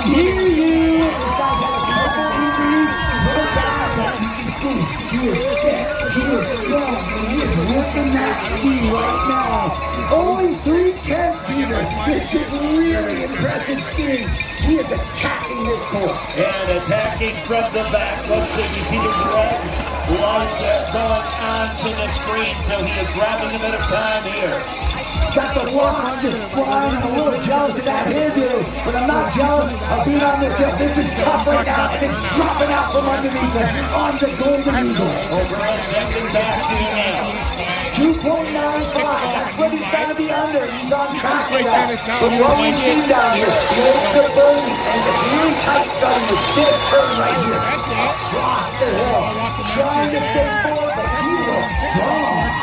hear you. This guy's had a couple injuries. We're back, but you can see he is fit, he is strong, and he is working that speed right now. Only 310 Beaver. This is really impressive speed. He is attacking this course. And attacking from the back. Let's see, you see the red light going onto the screen, so he is grabbing a bit of time here. Got the walk on just flying. I'm a little jealous of that hairdo, but I'm not jealous of being on this hill. This is tough right now, and it's dropping out from underneath him on the Golden Eagle. Over a second back to you now. 2.95, that's what he's got to be under. He's on track for that. But what we see down here, slow to burning, and the really tight starting to still turn right here. Across the hill, trying to stay forward, but he was strong.